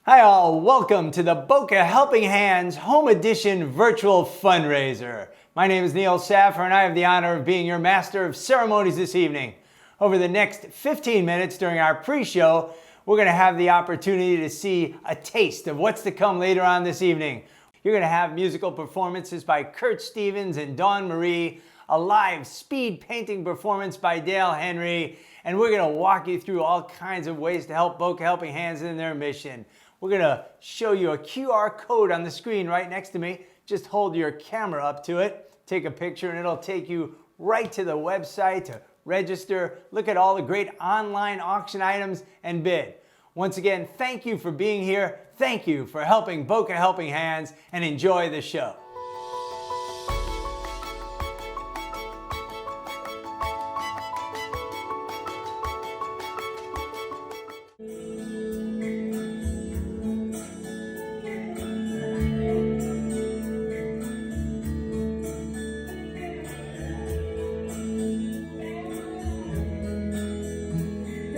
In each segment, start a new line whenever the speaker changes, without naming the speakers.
Hi all, welcome to the Boca Helping Hands Home Edition Virtual Fundraiser. My name is Neil Saffer and I have the honor of being your master of ceremonies this evening. Over the next 15 minutes during our pre-show, we're going to have the opportunity to see a taste of what's to come later on this evening. You're going to have musical performances by Kurt Stevens and Dawn Marie, a live speed painting performance by Dale Henry, and we're going to walk you through all kinds of ways to help Boca Helping Hands in their mission. We're going to show you a QR code on the screen right next to me. Just hold your camera up to it, take a picture, and it'll take you right to the website to register, look at all the great online auction items, and bid. Once again, thank you for being here. Thank you for helping Boca Helping Hands, and enjoy the show.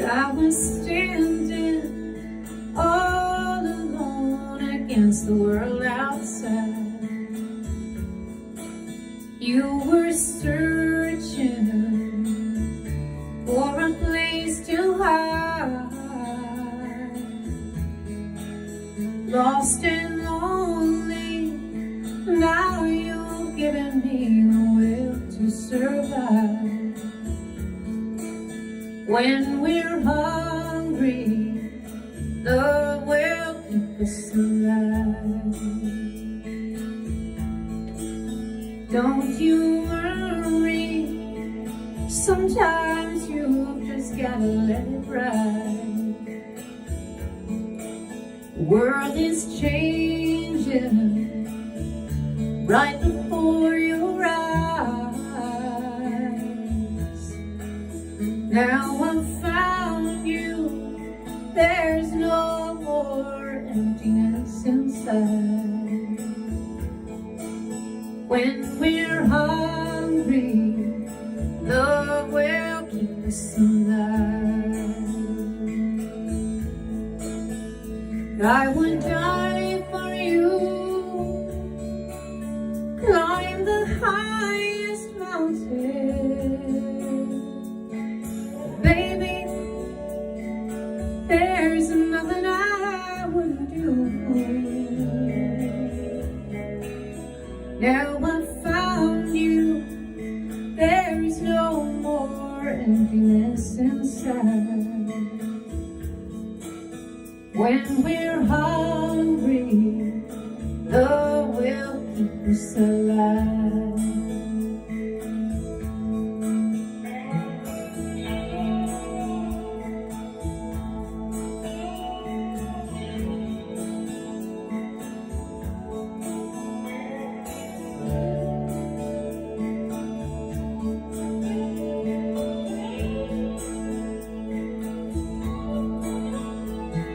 I was standing all alone against the world outside. You were searching for a place to hide, lost and lonely. Now you've given me the will to survive. When we're hungry, the will keep us alive. Don't you worry, sometimes you just gotta let it ride. The world is changing right before your eyes. Now I've found you, there's no more emptiness inside. When we're hungry, love will keep us alive. I would die for you, climb the highest mountain. Baby, there's nothing I wouldn't do. Now I've found you, there's no more emptiness inside. When we're hungry, love will keep us alive.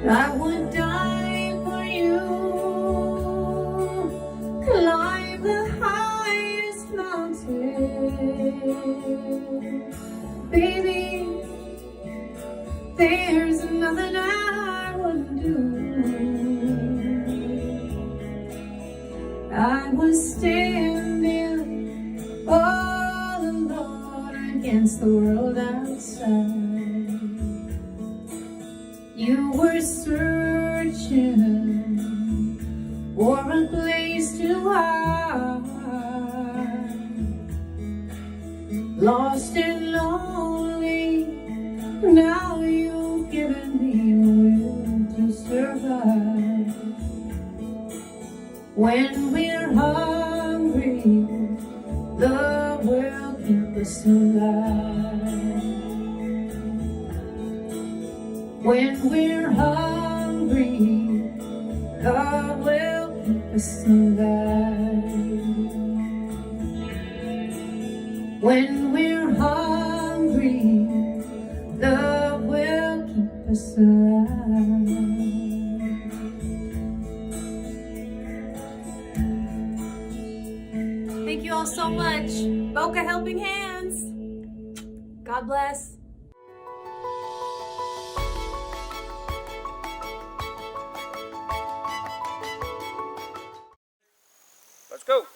I would die for you, climb the highest mountain. Baby, there's nothing I wouldn't do. I was standing all alone against the world outside. You were searching for a place to hide, lost and lonely. Now you've given me a will to survive. When we're hungry, love will keep us alive. When we're hungry, God will keep us alive. When we're hungry, love will keep us alive. Thank you all so much. Boca Helping Hands. God bless.
Go.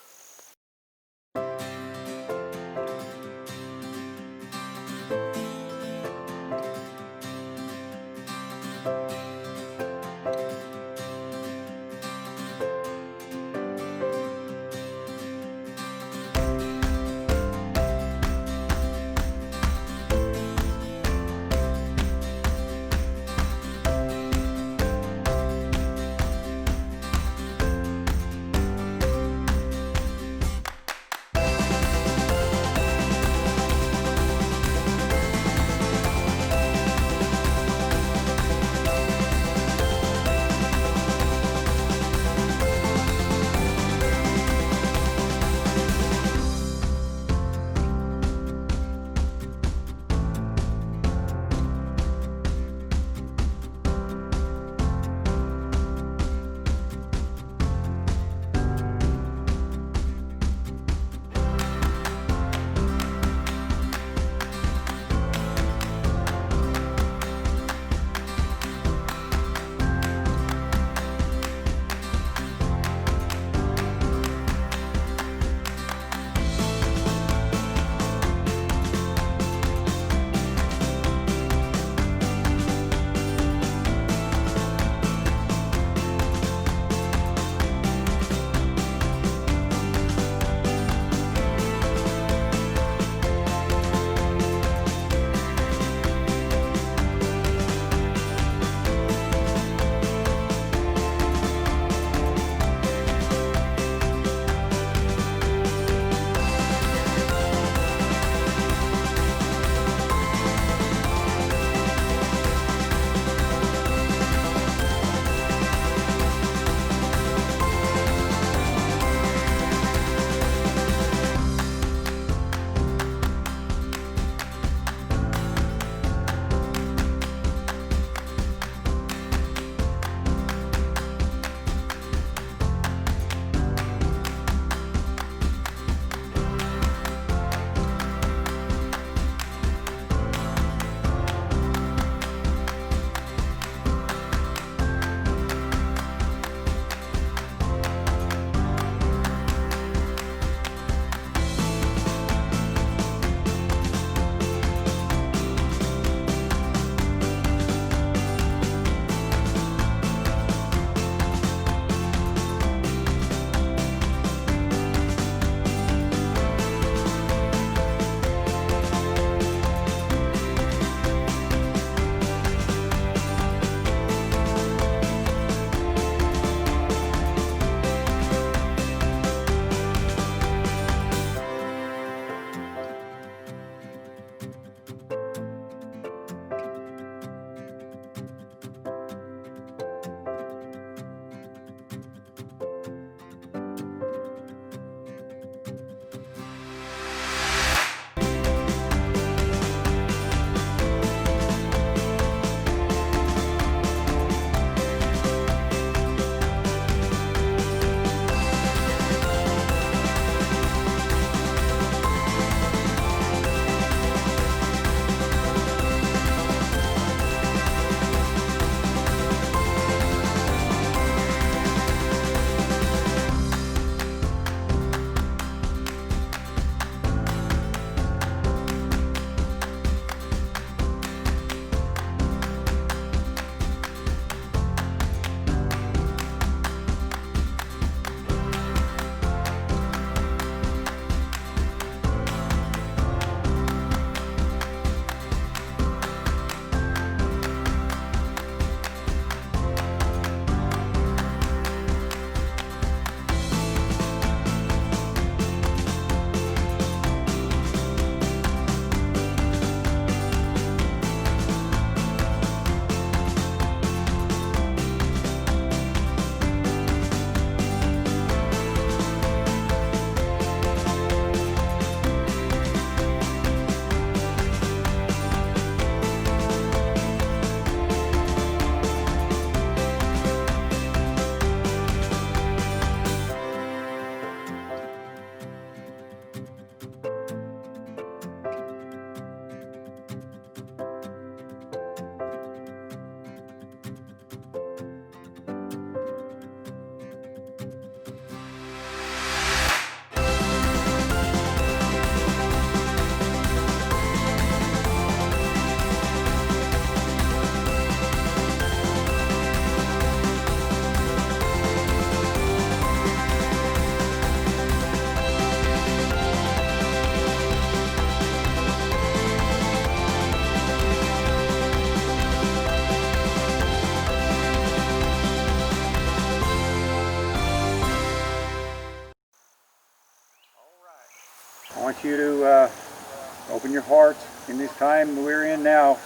your heart in this time we're in now.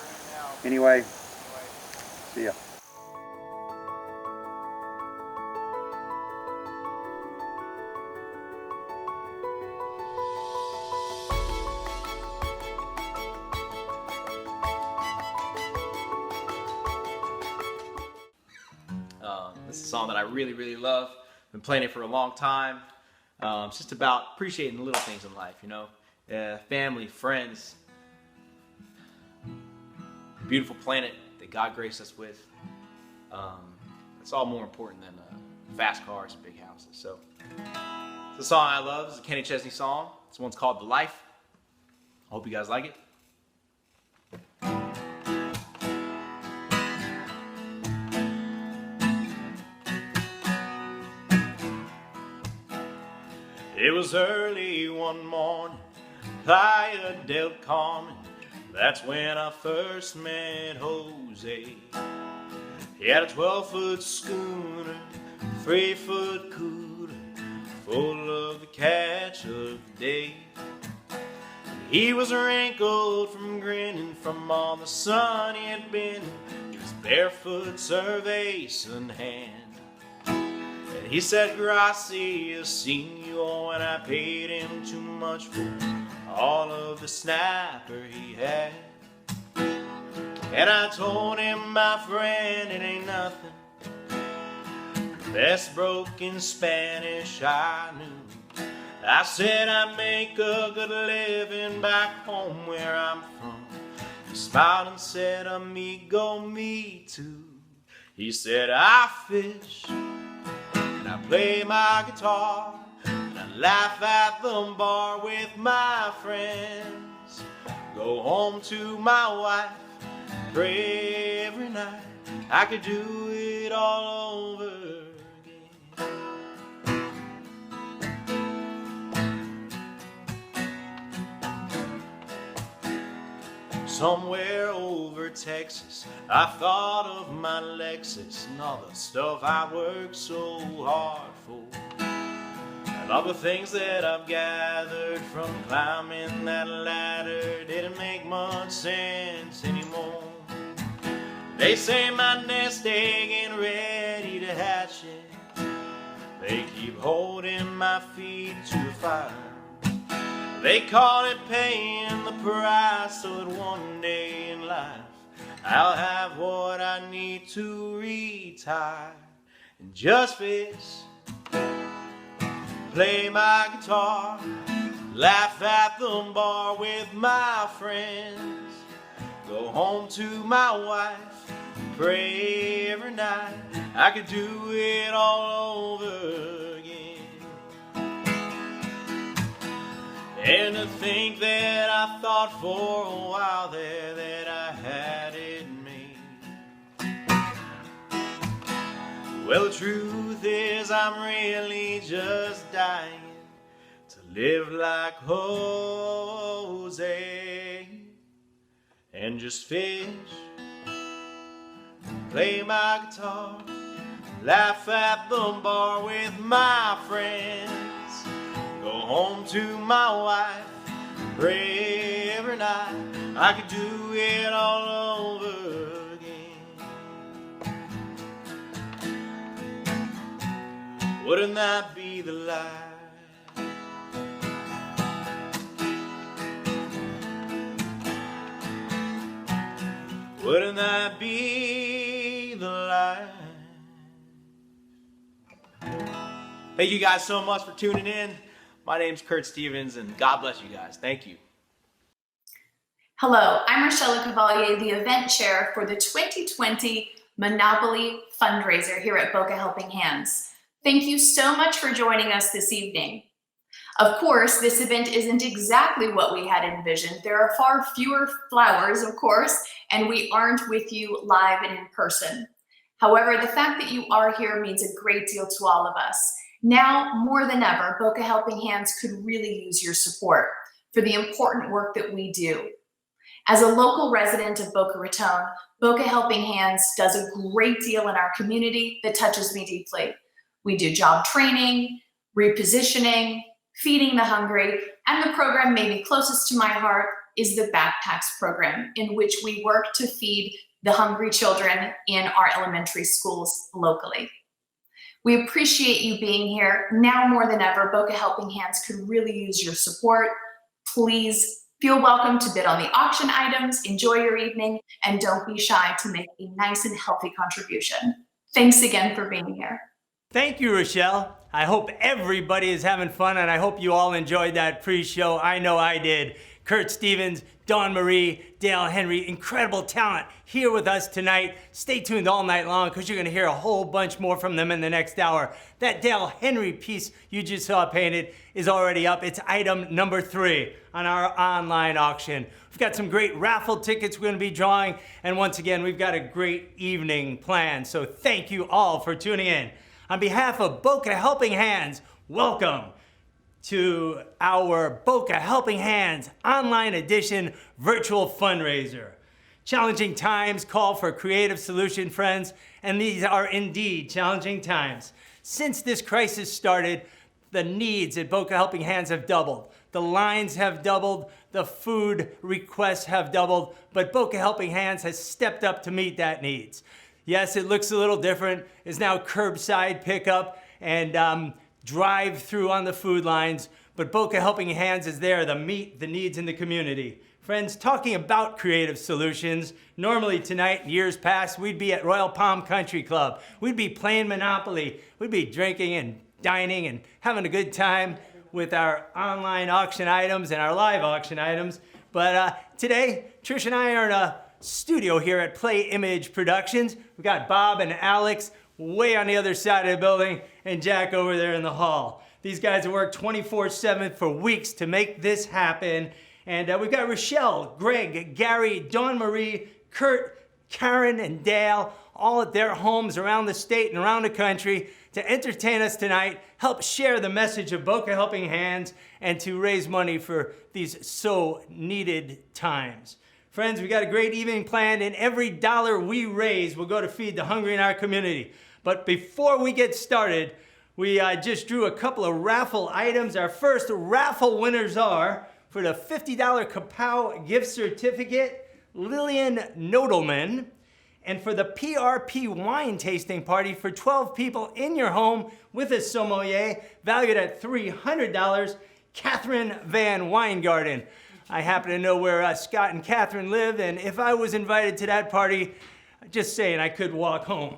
Anyway, see ya.
This is a song that I really, really love. Been playing it for a long time. It's just about appreciating the little things in life, you know, family, friends, beautiful planet that God graced us with. It's all more important than fast cars and big houses. So, it's a song I love. It's a Kenny Chesney song. This one's called "The Life." I hope you guys like it. It was early one morning, Playa del Carmen. That's when I first met Jose. He had a 12-foot schooner, 3-foot cooler, full of the catch of the day. He was wrinkled from grinning from all the sun he had been. He was barefoot, cerveza in hand. He said, "Gracias, senor," and I paid him too much for all of the snapper he had. And I told him, "My friend, it ain't nothing. The best broken Spanish I knew." I said, "I make a good living back home where I'm from." He smiled and said, "Amigo, me too." He said, "I fish, I play my guitar, and I laugh at the bar with my friends. Go home to my wife, pray every night. I could do it all over again." Somewhere over Texas, I thought of my Lexus and all the stuff I worked so hard for, and all the things that I've gathered from climbing that ladder didn't make much sense anymore. They say my nest egg ain't ready to hatch it. They keep holding my feet to the fire. They call it paying the price, so that one day in life I'll have what I need to retire and just fish, play my guitar, laugh at the bar with my friends, go home to my wife, pray every night. I could do it all over again. And to think that I thought for a while there that I had it made. Well, the truth is I'm really just dying to live like Jose and just fish, play my guitar, laugh at the bar with my friends, go home to my wife, pray every night. I could do it all over again. Wouldn't that be the life? Wouldn't that be the life? Thank you guys so much for tuning in. My name's Kurt Stevens, and God bless you guys. Thank you.
Hello, I'm Rochelle Cavalier, the event chair for the 2020 Monopoly fundraiser here at Boca Helping Hands. Thank you so much for joining us this evening. Of course, this event isn't exactly what we had envisioned. There are far fewer flowers, of course, and we aren't with you live and in person. However, the fact that you are here means a great deal to all of us. Now, more than ever, Boca Helping Hands could really use your support for the important work that we do. As a local resident of Boca Raton, Boca Helping Hands does a great deal in our community that touches me deeply. We do job training, repositioning, feeding the hungry, and the program maybe closest to my heart is the Backpacks program, in which we work to feed the hungry children in our elementary schools locally. We appreciate you being here. Now more than ever, Boca Helping Hands could really use your support. Please feel welcome to bid on the auction items, enjoy your evening, and don't be shy to make a nice and healthy contribution. Thanks again for being here.
Thank you, Rochelle. I hope everybody is having fun, and I hope you all enjoyed that pre-show. I know I did. Kurt Stevens, Dawn Marie, Dale Henry, incredible talent here with us tonight. Stay tuned all night long because you're going to hear a whole bunch more from them in the next hour. That Dale Henry piece you just saw painted is already up. It's item number 3 on our online auction. We've got some great raffle tickets we're going to be drawing, and once again, we've got a great evening planned. So thank you all for tuning in. On behalf of Boca Helping Hands, welcome to our Boca Helping Hands online edition virtual fundraiser. Challenging times call for creative solution, friends, and these are indeed challenging times. Since this crisis started, the needs at Boca Helping Hands have doubled. The lines have doubled, the food requests have doubled, but Boca Helping Hands has stepped up to meet that needs. Yes, it looks a little different. It's now curbside pickup and drive-through on the food lines, but Boca Helping Hands is there to meet the needs in the community. Friends, talking about creative solutions, normally tonight, in years past, we'd be at Royal Palm Country Club. We'd be playing Monopoly. We'd be drinking and dining and having a good time with our online auction items and our live auction items. But today, Trish and I are in a studio here at Playimage Productions. We've got Bob and Alex way on the other side of the building and Jack over there in the hall. These guys have worked 24/7 for weeks to make this happen. And we've got Rochelle, Greg, Gary, Dawn Marie, Kurt, Karen, and Dale, all at their homes around the state and around the country to entertain us tonight, help share the message of Boca Helping Hands, and to raise money for these so needed times. Friends, we got a great evening planned, and every dollar we raise will go to feed the hungry in our community. But before we get started, we just drew a couple of raffle items. Our first raffle winners are, for the $50 Kapow gift certificate, Lillian Nodelman, and for the PRP wine tasting party for 12 people in your home with a sommelier, valued at $300, Catherine Van Weingarten. I happen to know where Scott and Catherine live, and if I was invited to that party, just saying I could walk home.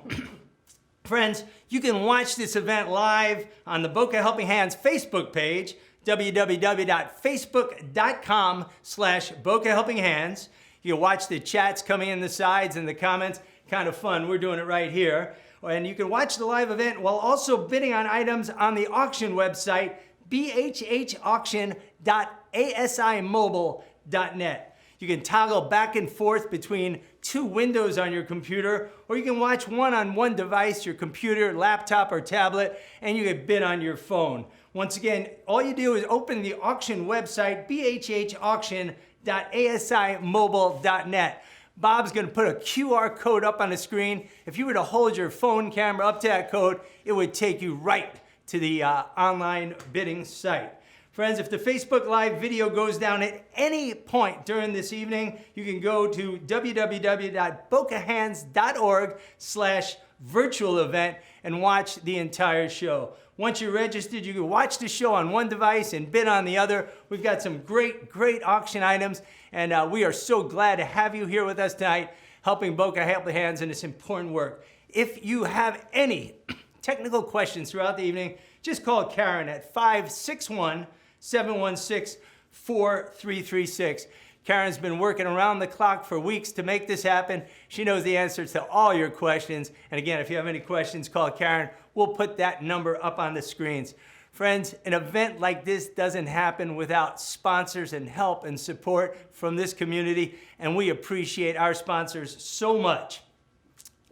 Friends, you can watch this event live on the Boca Helping Hands Facebook page, www.facebook.com/Boca Helping Hands. You can watch the chats coming in the sides and the comments. Kind of fun. We're doing it right here. And you can watch the live event while also bidding on items on the auction website, bhhauction.asimobile.net. You can toggle back and forth between 2 windows on your computer, or you can watch one on one device, your computer, laptop, or tablet, and you can bid on your phone. Once again, all you do is open the auction website, bhhauction.asimobile.net. Bob's going to put a QR code up on the screen. If you were to hold your phone camera up to that code, it would take you right to the online bidding site. Friends, if the Facebook Live video goes down at any point during this evening, you can go to www.bocahands.org/virtual event and watch the entire show. Once you're registered, you can watch the show on one device and bid on the other. We've got some great auction items, and we are so glad to have you here with us tonight, helping Boca Helping Hands in this important work. If you have any technical questions throughout the evening, just call Karen at 561-716-4336. Karen's been working around the clock for weeks to make this happen. She knows the answers to all your questions. And again, if you have any questions, call Karen. We'll put that number up on the screens. Friends, an event like this doesn't happen without sponsors and help and support from this community, and we appreciate our sponsors so much.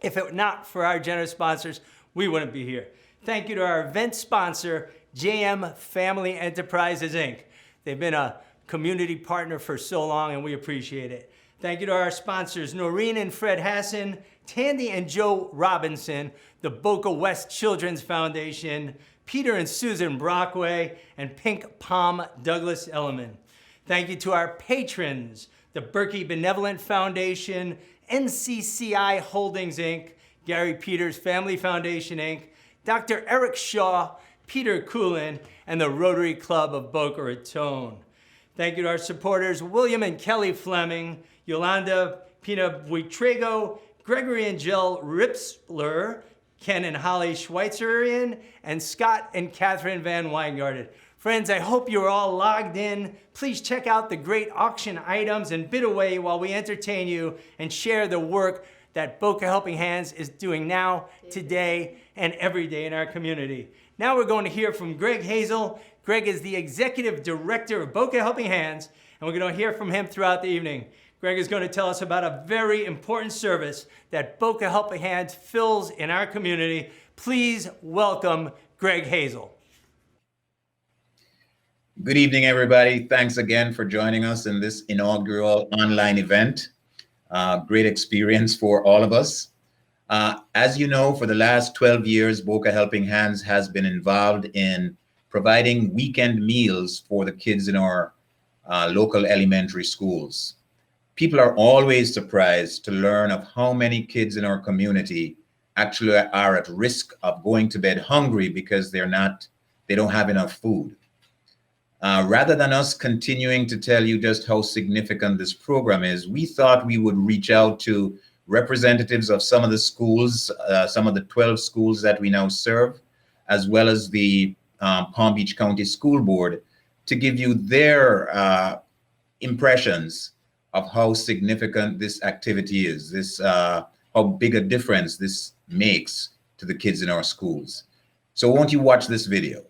If it were not for our generous sponsors, we wouldn't be here. Thank you to our event sponsor, JM Family Enterprises, Inc. They've been a community partner for so long, and we appreciate it. Thank you to our sponsors, Noreen and Fred Hassan, Tandy and Joe Robinson, the Boca West Children's Foundation, Peter and Susan Brockway, and Pink Palm Douglas Elliman. Thank you to our patrons, the Berkey Benevolent Foundation, NCCI Holdings, Inc., Gary Peters Family Foundation, Inc., Dr. Eric Shaw, Peter Coolin, and the Rotary Club of Boca Raton. Thank you to our supporters, William and Kelly Fleming, Yolanda Pina Buitrego, Gregory and Jill Ripsler, Ken and Holly Schweitzerian, and Scott and Catherine Van Weingarten. Friends, I hope you're all logged in. Please check out the great auction items and bid away while we entertain you and share the work that Boca Helping Hands is doing now, today, and every day in our community. Now we're going to hear from Greg Hazel. Greg is the Executive Director of Boca Helping Hands, and we're going to hear from him throughout the evening. Greg is going to tell us about a very important service that Boca Helping Hands fills in our community. Please welcome Greg Hazel.
Good evening, everybody. Thanks again for joining us in this inaugural online event. Great experience for all of us. As you know, for the last 12 years, Boca Helping Hands has been involved in providing weekend meals for the kids in our local elementary schools. People are always surprised to learn of how many kids in our community actually are at risk of going to bed hungry because they don't have enough food. Rather than us continuing to tell you just how significant this program is, we thought we would reach out to representatives of some of the schools, some of the 12 schools that we now serve, as well as the Palm Beach County School Board, to give you their impressions of how significant this activity is, how big a difference this makes to the kids in our schools. So won't you watch this video?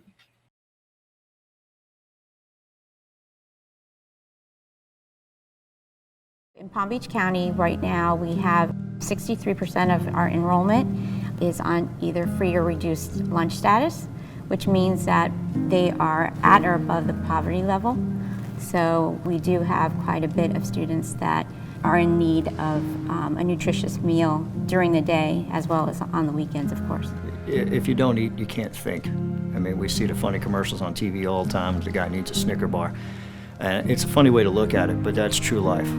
In Palm Beach County right now, we have 63% of our enrollment is on either free or reduced lunch status, which means that they are at or above the poverty level. So we do have quite a bit of students that are in need of a nutritious meal during the day as well as on the weekends, of course.
If you don't eat, you can't think. I mean, we see the funny commercials on TV all the time. The guy needs a Snicker bar. It's a funny way to look at it, but that's true life.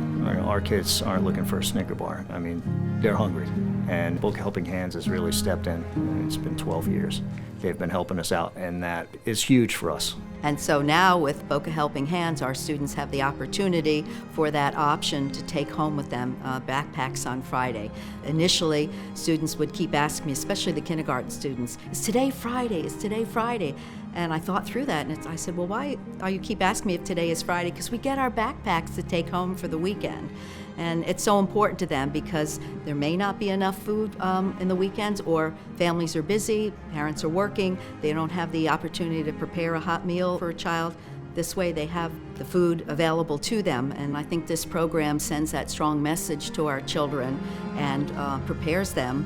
Our kids aren't looking for a Snicker bar. I mean, they're hungry. And Boca Helping Hands has really stepped in. It's been 12 years. They've been helping us out, and that is huge for us.
And so now with Boca Helping Hands, our students have the opportunity for that option to take home with them backpacks on Friday. Initially, students would keep asking me, especially the kindergarten students, is today Friday? Is today Friday? And I thought through that, and I said, well, why are you keep asking me if today is Friday? Because we get our backpacks to take home for the weekend. And it's so important to them because there may not be enough food in the weekends, or families are busy, parents are working, they don't have the opportunity to prepare a hot meal for a child. This way they have the food available to them, and I think this program sends that strong message to our children and prepares them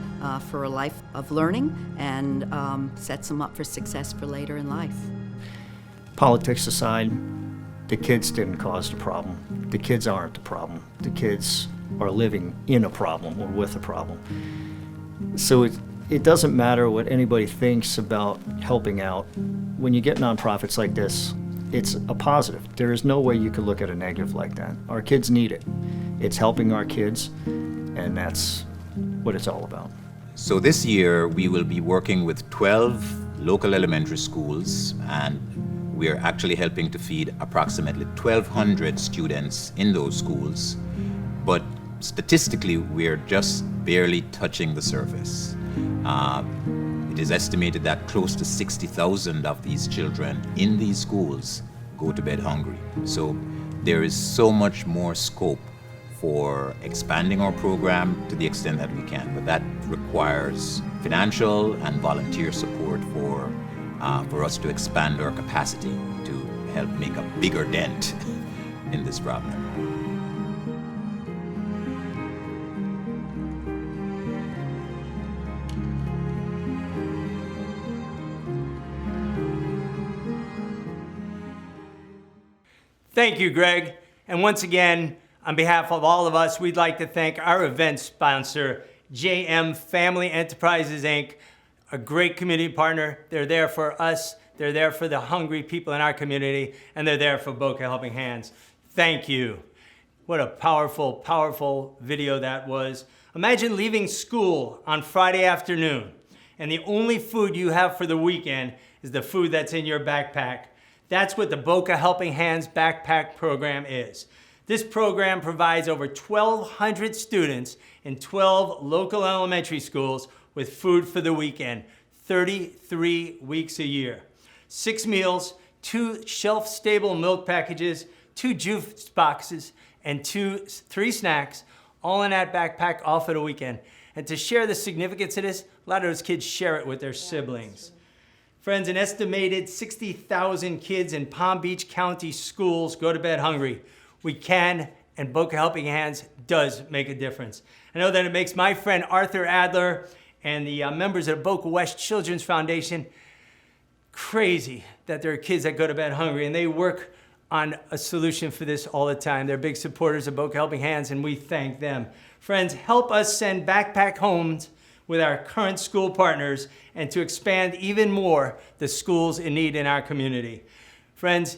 for a life of learning and sets them up for success for later in life.
Politics aside, the kids didn't cause the problem. The kids aren't the problem. The kids are living in a problem or with a problem. So it doesn't matter what anybody thinks about helping out. When you get nonprofits like this, it's a positive. There is no way you could look at a negative like that. Our kids need it. It's helping our kids, and that's what it's all about.
So this year, we will be working with 12 local elementary schools, and we're actually helping to feed approximately 1,200 students in those schools. But statistically, we're just barely touching the surface. It is estimated that close to 60,000 of these children in these schools go to bed hungry. So there is so much more scope for expanding our program to the extent that we can, but that requires financial and volunteer support for us to expand our capacity to help make a bigger dent in this problem.
Thank you, Greg. And once again, on behalf of all of us, we'd like to thank our event sponsor, JM Family Enterprises, Inc., a great community partner. They're there for us. They're there for the hungry people in our community, and they're there for Boca Helping Hands. Thank you. What a powerful, powerful video that was. Imagine leaving school on Friday afternoon and the only food you have for the weekend is the food that's in your backpack. That's what the Boca Helping Hands backpack program is. This program provides over 1,200 students in 12 local elementary schools with food for the weekend, 33 weeks a year. 6 meals, 2 shelf-stable milk packages, 2 juice boxes, and 3 snacks, all in that backpack, all for the weekend. And to share the significance of this, a lot of those kids share it with their siblings. Friends, an estimated 60,000 kids in Palm Beach County schools go to bed hungry. We can, and Boca Helping Hands does make a difference. I know that it makes my friend Arthur Adler and the members of the Boca West Children's Foundation crazy that there are kids that go to bed hungry, and they work on a solution for this all the time. They're big supporters of Boca Helping Hands, and we thank them. Friends, help us send backpack homes with our current school partners and to expand even more the schools in need in our community. Friends,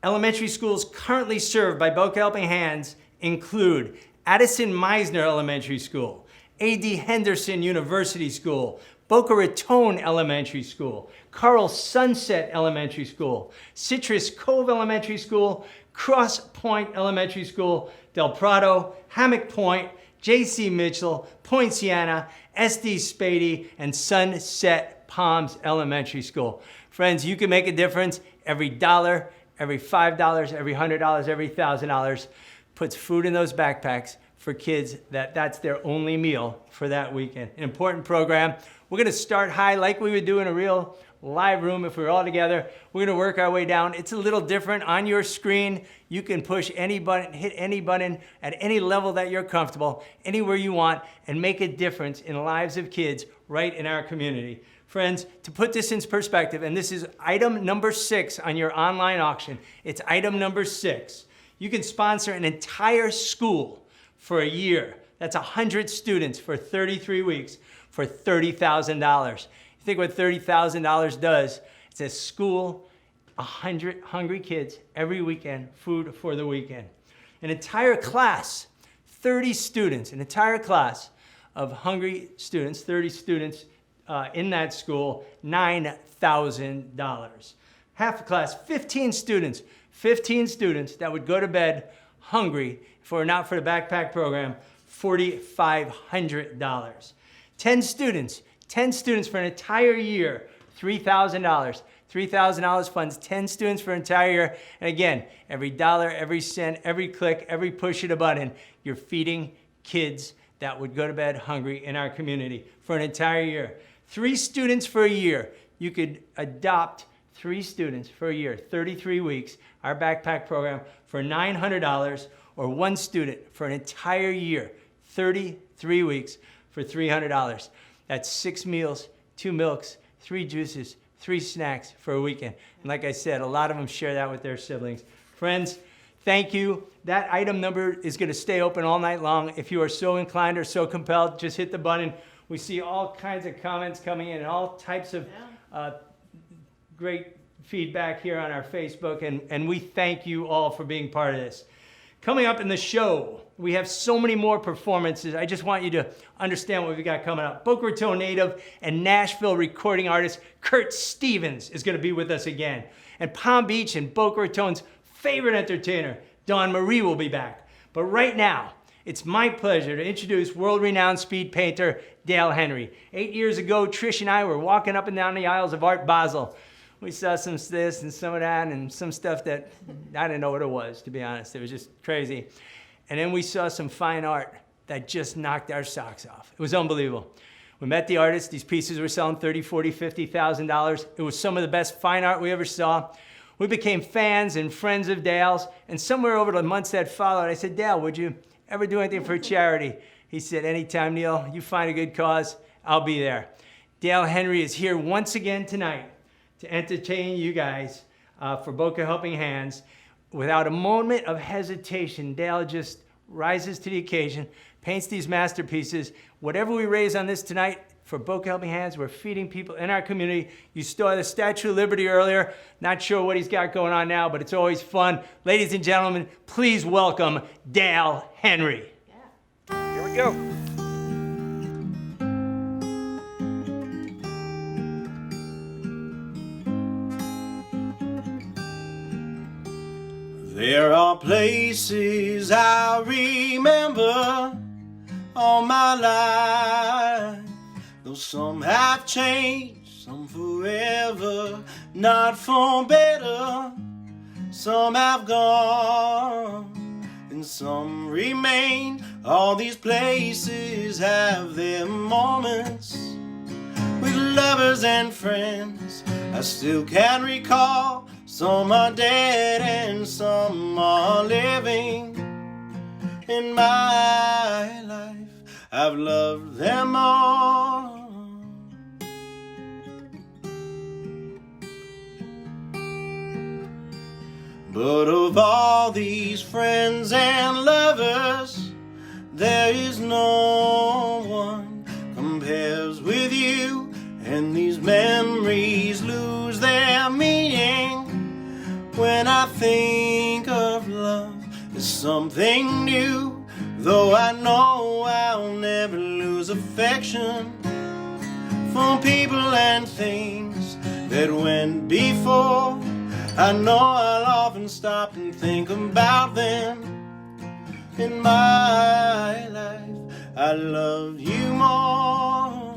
elementary schools currently served by Boca Helping Hands include Addison Meisner Elementary School, A.D. Henderson University School, Boca Raton Elementary School, Carl Sunset Elementary School, Citrus Cove Elementary School, Cross Point Elementary School, Del Prado, Hammock Point, J.C. Mitchell, Poinciana, S.D. Spady, and Sunset Palms Elementary School. Friends, you can make a difference. Every dollar, every $5, every $100, every $1,000 puts food in those backpacks for kids that's their only meal for that weekend. An important program. We're gonna start high like we would do in a real live room if we were all together. We're gonna work our way down. It's a little different. On your screen, you can push any button, hit any button at any level that you're comfortable, anywhere you want, and make a difference in the lives of kids right in our community. Friends, to put this in perspective, and this is item number 6 on your online auction, it's item number 6. You can sponsor an entire school for a year. That's 100 students for 33 weeks for $30,000. You think what $30,000 does? It's a school, 100 hungry kids every weekend, food for the weekend. An entire class, 30 students, an entire class of hungry students, 30 students in that school, $9,000. Half a class, 15 students that would go to bed hungry if it were not for the backpack program, $4,500. 10 students for an entire year, $3,000. $3,000 funds 10 students for an entire year. And again, every dollar, every cent, every click, every push of the button, you're feeding kids that would go to bed hungry in our community for an entire year. 3 students for a year. You could adopt 3 students for a year, 33 weeks, our backpack program for $900, or 1 student for an entire year, 33 weeks for $300. That's 6 meals, 2 milks, 3 juices, 3 snacks for a weekend. And like I said, a lot of them share that with their siblings. Friends, thank you. That item number is going to stay open all night long. If you are so inclined or so compelled, just hit the button. We see all kinds of comments coming in and all types of great feedback here on our Facebook, and we thank you all for being part of this. Coming up in the show, we have so many more performances. I just want you to understand what we got coming up. Boca Raton native and Nashville recording artist Kurt Stevens is going to be with us again. And Palm Beach and Boca Raton's favorite entertainer, Dawn Marie, will be back. But right now, it's my pleasure to introduce world-renowned speed painter Dale Henry. 8 years ago, Trish and I were walking up and down the aisles of Art Basel. We saw some of this and some of that and some stuff that I didn't know what it was, to be honest. It was just crazy. And then we saw some fine art that just knocked our socks off. It was unbelievable. We met the artists. These pieces were selling $30,000, $40,000, $50,000. It was some of the best fine art we ever saw. We became fans and friends of Dale's. And somewhere over the months that followed, I said, Dale, would you ever do anything for charity? He said, anytime, Neil, you find a good cause, I'll be there. Dale Henry is here once again tonight to entertain you guys for Boca Helping Hands. Without a moment of hesitation, Dale just rises to the occasion, paints these masterpieces. Whatever we raise on this tonight for Boca Helping Hands, we're feeding people in our community. You saw the Statue of Liberty earlier. Not sure what he's got going on now, but it's always fun. Ladies and gentlemen, please welcome Dale Henry.
Here we go.
There are places I remember all my life, though some have changed, some forever, not for better. Some have gone and some remain. All these places have their moments with lovers and friends I still can recall. Some are dead and some are living. In my life, I've loved them all. But of all these friends and lovers, there is no one compares with you. And these memories lose their meaning when I think of love as something new. Though I know I'll never lose affection for people and things that went before, I know I'll often stop and think about them. In my life, I love you more.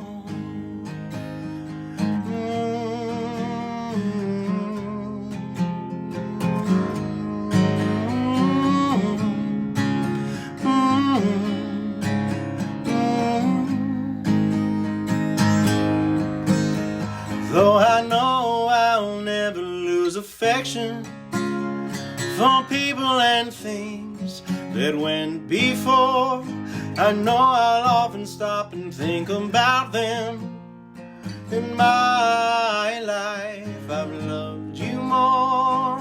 Though I know I'll never lose affection for people and things that went before, I know I'll often stop and think about them. In my life, I've loved you more.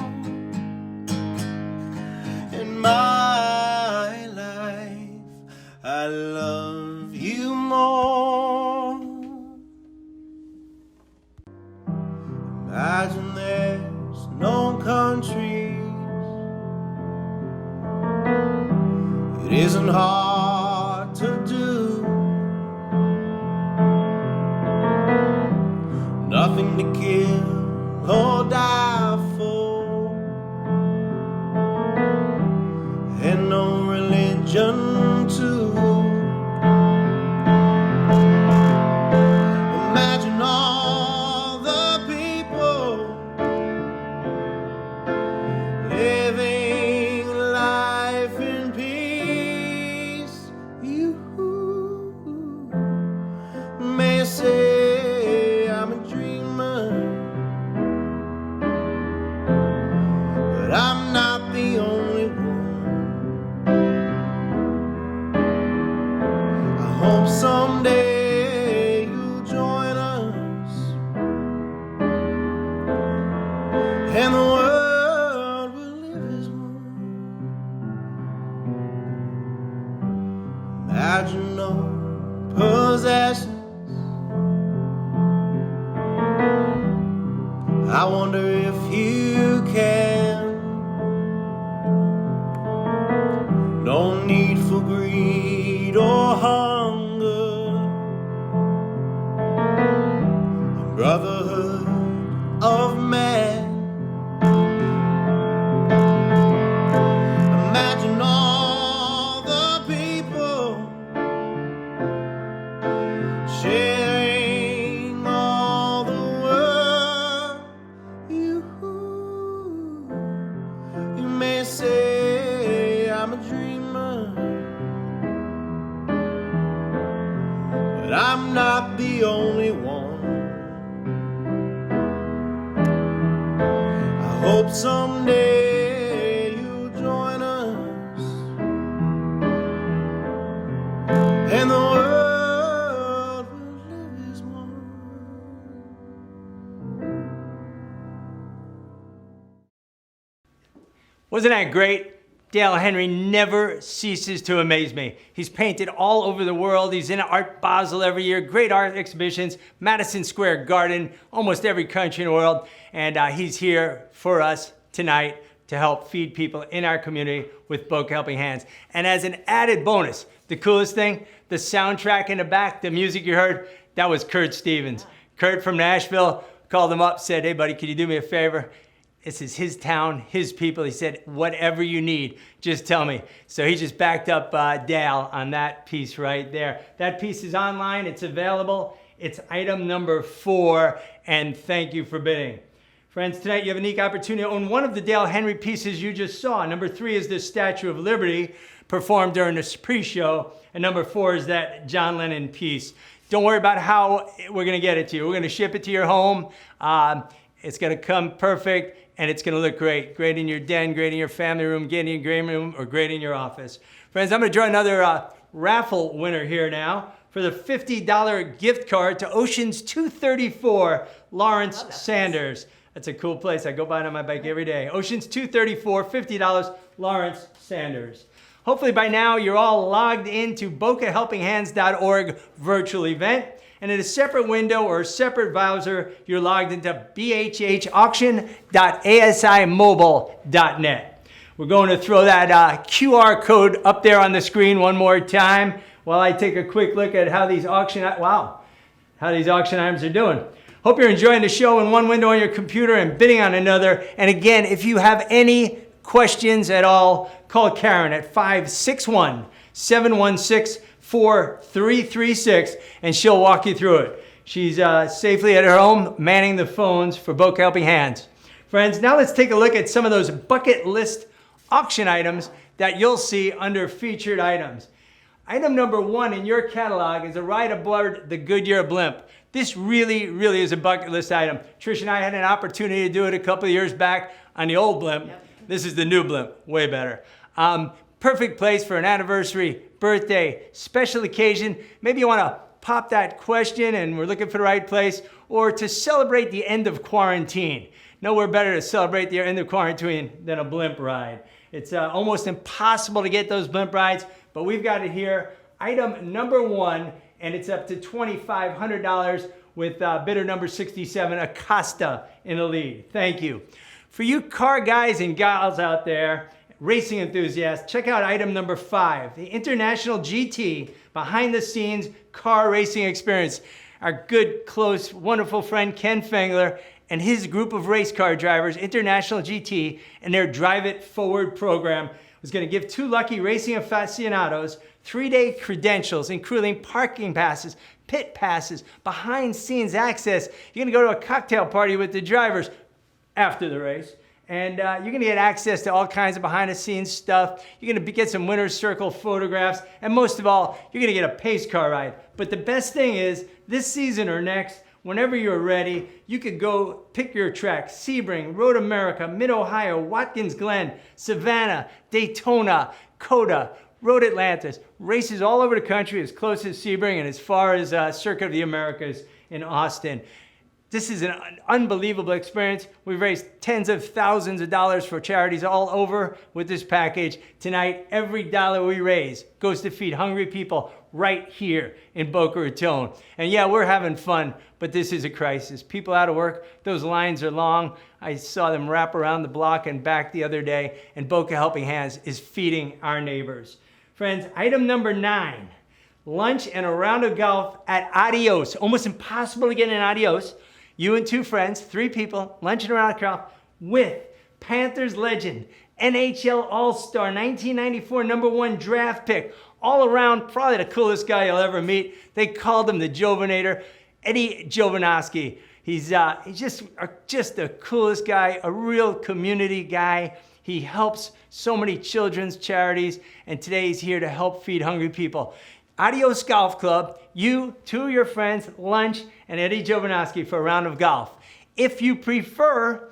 In my life, I love you more. Imagine there's no countries. It isn't hard to do. Nothing to kill or die for, and no religion too. Imagine all the people living life in peace. You may say I'm a dreamer, but I'm not the only one. I hope someday you'll join us, and the world will live as one. Imagine no possessions. I wonder if you can. No need for greed or hunger. A brotherhood of man. Imagine all the people sharing all the world. You may say I'm a dreamer, but I'm not the only one. I hope someday you'll join us, and the world will live as one.
Wasn't that great? Dale Henry never ceases to amaze me. He's painted all over the world. He's in Art Basel every year, great art exhibitions, Madison Square Garden, almost every country in the world. And he's here for us tonight to help feed people in our community with Boca Helping Hands. And as an added bonus, the coolest thing, the soundtrack in the back, the music you heard, that was Kurt Stevens. Kurt from Nashville called him up, said, hey buddy, could you do me a favor? This is his town, his people. He said, whatever you need, just tell me. So he just backed up Dale on that piece right there. That piece is online, it's available. It's item number 4, and thank you for bidding. Friends, tonight you have a unique opportunity to own one of the Dale Henry pieces you just saw. Number 3 is the Statue of Liberty, performed during the pre-show. And number 4 is that John Lennon piece. Don't worry about how we're gonna get it to you. We're gonna ship it to your home. It's gonna come perfect, and it's gonna look great. Great in your den, great in your family room, great in your game room, or great in your office. Friends, I'm gonna draw another raffle winner here now for the $50 gift card to Oceans 234, Lawrence Sanders. That's a cool place. I go by it on my bike every day. Oceans 234, $50, Lawrence Sanders. Hopefully by now you're all logged into BocaHelpingHands.org virtual event. And in a separate window or a separate browser, you're logged into bhhauction.asimobile.net. We're going to throw that QR code up there on the screen one more time while I take a quick look at how these auction items are doing. Hope you're enjoying the show in one window on your computer and bidding on another. And again, if you have any questions at all, call Karen at 561-716-4336, and she'll walk you through it. She's safely at her home manning the phones for Boca Helping Hands. Friends, now let's take a look at some of those bucket list auction items that you'll see under featured items. Item number 1 in your catalog is a ride aboard the Goodyear blimp. This really is a bucket list item. Trish and I had an opportunity to do it a couple of years back on the old blimp. Yep. This is the new blimp, way better. Perfect place for an anniversary, birthday, special occasion. Maybe you want to pop that question and we're looking for the right place, or to celebrate the end of quarantine. Nowhere better to celebrate the end of quarantine than a blimp ride. It's almost impossible to get those blimp rides, but we've got it here. Item number 1, and it's up to $2,500 with bidder number 67, Acosta, in the lead. Thank you. For you car guys and gals out there, racing enthusiasts, check out item number 5, the International GT behind the scenes car racing experience. Our good, close, wonderful friend Ken Fengler and his group of race car drivers, International GT, and their Drive It Forward program was going to give 2 lucky racing aficionados 3-day credentials, including parking passes, pit passes, behind scenes access. You're going to go to a cocktail party with the drivers after the race. And you're going to get access to all kinds of behind-the-scenes stuff. You're going to get some winner's circle photographs. And most of all, you're going to get a pace car ride. But the best thing is, this season or next, whenever you're ready, you could go pick your track. Sebring, Road America, Mid-Ohio, Watkins Glen, Savannah, Daytona, Coda, Road Atlantis. Races all over the country, as close as Sebring and as far as Circuit of the Americas in Austin. This is an unbelievable experience. We've raised tens of thousands of dollars for charities all over with this package. Tonight, every dollar we raise goes to feed hungry people right here in Boca Raton. And yeah, we're having fun, but this is a crisis. People out of work, those lines are long. I saw them wrap around the block and back the other day, and Boca Helping Hands is feeding our neighbors. Friends, item number 9, lunch and a round of golf at Adios. Almost impossible to get in Adios. You and 2 friends, 3 people, lunching around a golf with Panthers legend, NHL All-Star, 1994 #1 draft pick, all around probably the coolest guy you'll ever meet. They called him the Jovanator, Eddie Jovanovski. He's just the coolest guy, a real community guy. He helps so many children's charities, and today he's here to help feed hungry people. Adios Golf Club, you, 2 of your friends, lunch, and Eddie Jovanovski for a round of golf. If you prefer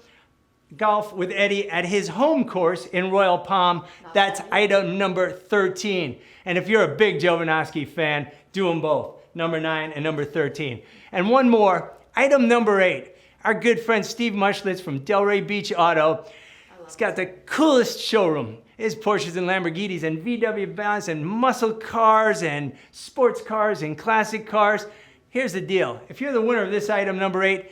golf with Eddie at his home course in Royal Palm, that's item number 13. And if you're a big Jovanovski fan, do them both, number 9 and number 13. And one more, item number 8. Our good friend Steve Muschlitz from Delray Beach Auto. He's got the coolest showroom. is Porsches and Lamborghinis and VW Bounce and muscle cars and sports cars and classic cars. Here's the deal. If you're the winner of this item number 8,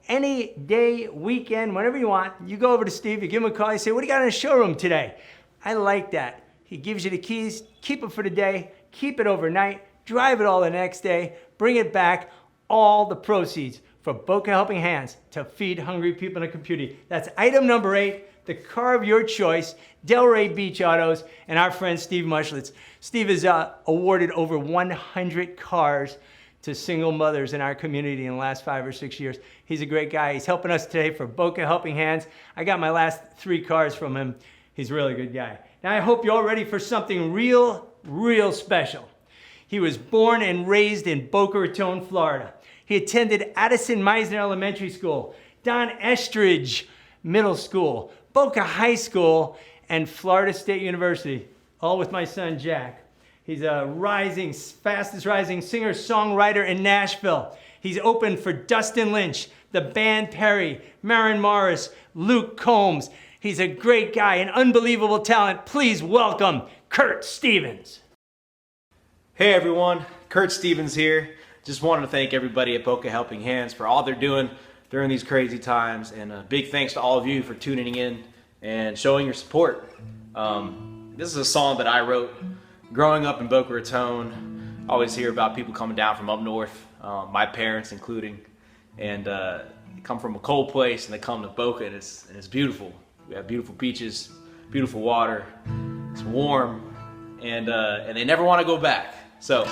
any day, weekend, whenever you want, you go over to Steve, you give him a call, you say, what do you got in the showroom today? I like that. He gives you the keys, keep it for the day, keep it overnight, drive it all the next day, bring it back, all the proceeds for Boca Helping Hands to feed hungry people in the community. That's item number 8, the car of your choice, Delray Beach Autos, and our friend Steve Muschlitz. Steve has awarded over 100 cars to single mothers in our community in the last 5 or 6 years. He's a great guy. He's helping us today for Boca Helping Hands. I got my last 3 cars from him. He's a really good guy. Now I hope you're all ready for something real special. He was born and raised in Boca Raton, Florida. He attended Addison Meisner Elementary School, Don Estridge Middle School, Boca High School, and Florida State University, all with my son Jack. He's a fastest rising singer-songwriter in Nashville. He's opened for Dustin Lynch, the band Perry, Maren Morris, Luke Combs. He's a great guy, an unbelievable talent. Please welcome Kurt Stevens.
Hey everyone, Kurt Stevens here. Just wanted to thank everybody at Boca Helping Hands for all they're doing during these crazy times, and a big thanks to all of you for tuning in and showing your support. This is a song that I wrote growing up in Boca Raton. I always hear about people coming down from up north, my parents including, and they come from a cold place and they come to Boca, and it's beautiful. We have beautiful beaches, beautiful water, it's warm, and they never want to go back. So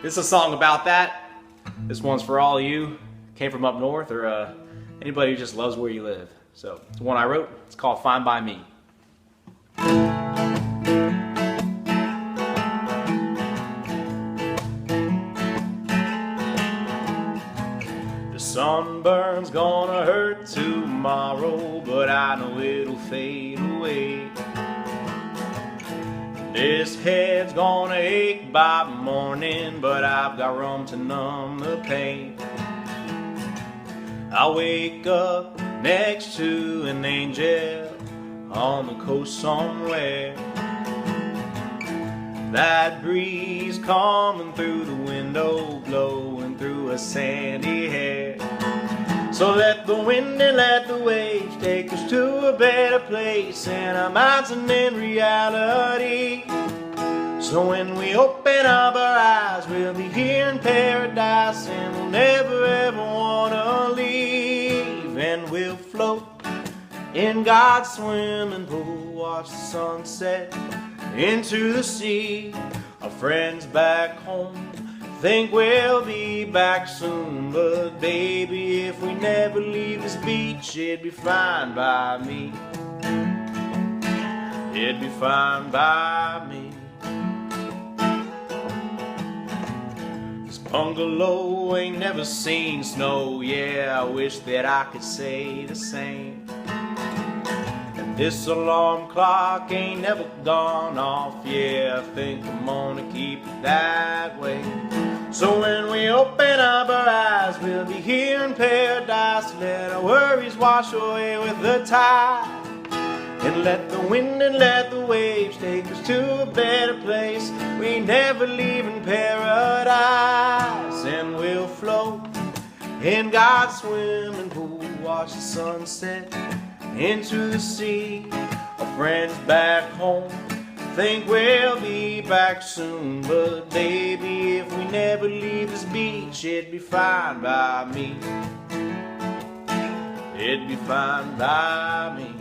this is a song about that. This one's for all of you, came from up north, or anybody who just loves where you live. So it's one I wrote. It's called Fine by Me. The sunburn's gonna hurt tomorrow, but I know it'll fade away. This head's gonna ache by morning, but I've got rum to numb the pain. I wake up next to an angel on the coast somewhere. That breeze coming through the window, blowing through her sandy hair. So let the wind and let the waves take us to a better place, and a mountain in reality. So when we open up our eyes, we'll be here in paradise, and we'll never ever wanna leave. And we'll float in God's swimming pool, watch the sunset into the sea. Our friends back home think we'll be back soon, but baby, if we never leave this beach, it'd be fine by me. It'd be fine by me. This bungalow ain't never seen snow, yeah, I wish that I could say the same. And this alarm clock ain't never gone off, yeah, I think I'm gonna keep it that way. So when we open up our eyes, we'll be here in paradise. Let our worries wash away with the tide, and let the wind and let the waves take us to a better place. We never leave in paradise, and we'll float in God's swimming pool, watch the sunset into the sea. Our friends back home think we'll be back soon, but baby, if we never leave this beach, it'd be fine by me. It'd be fine by me.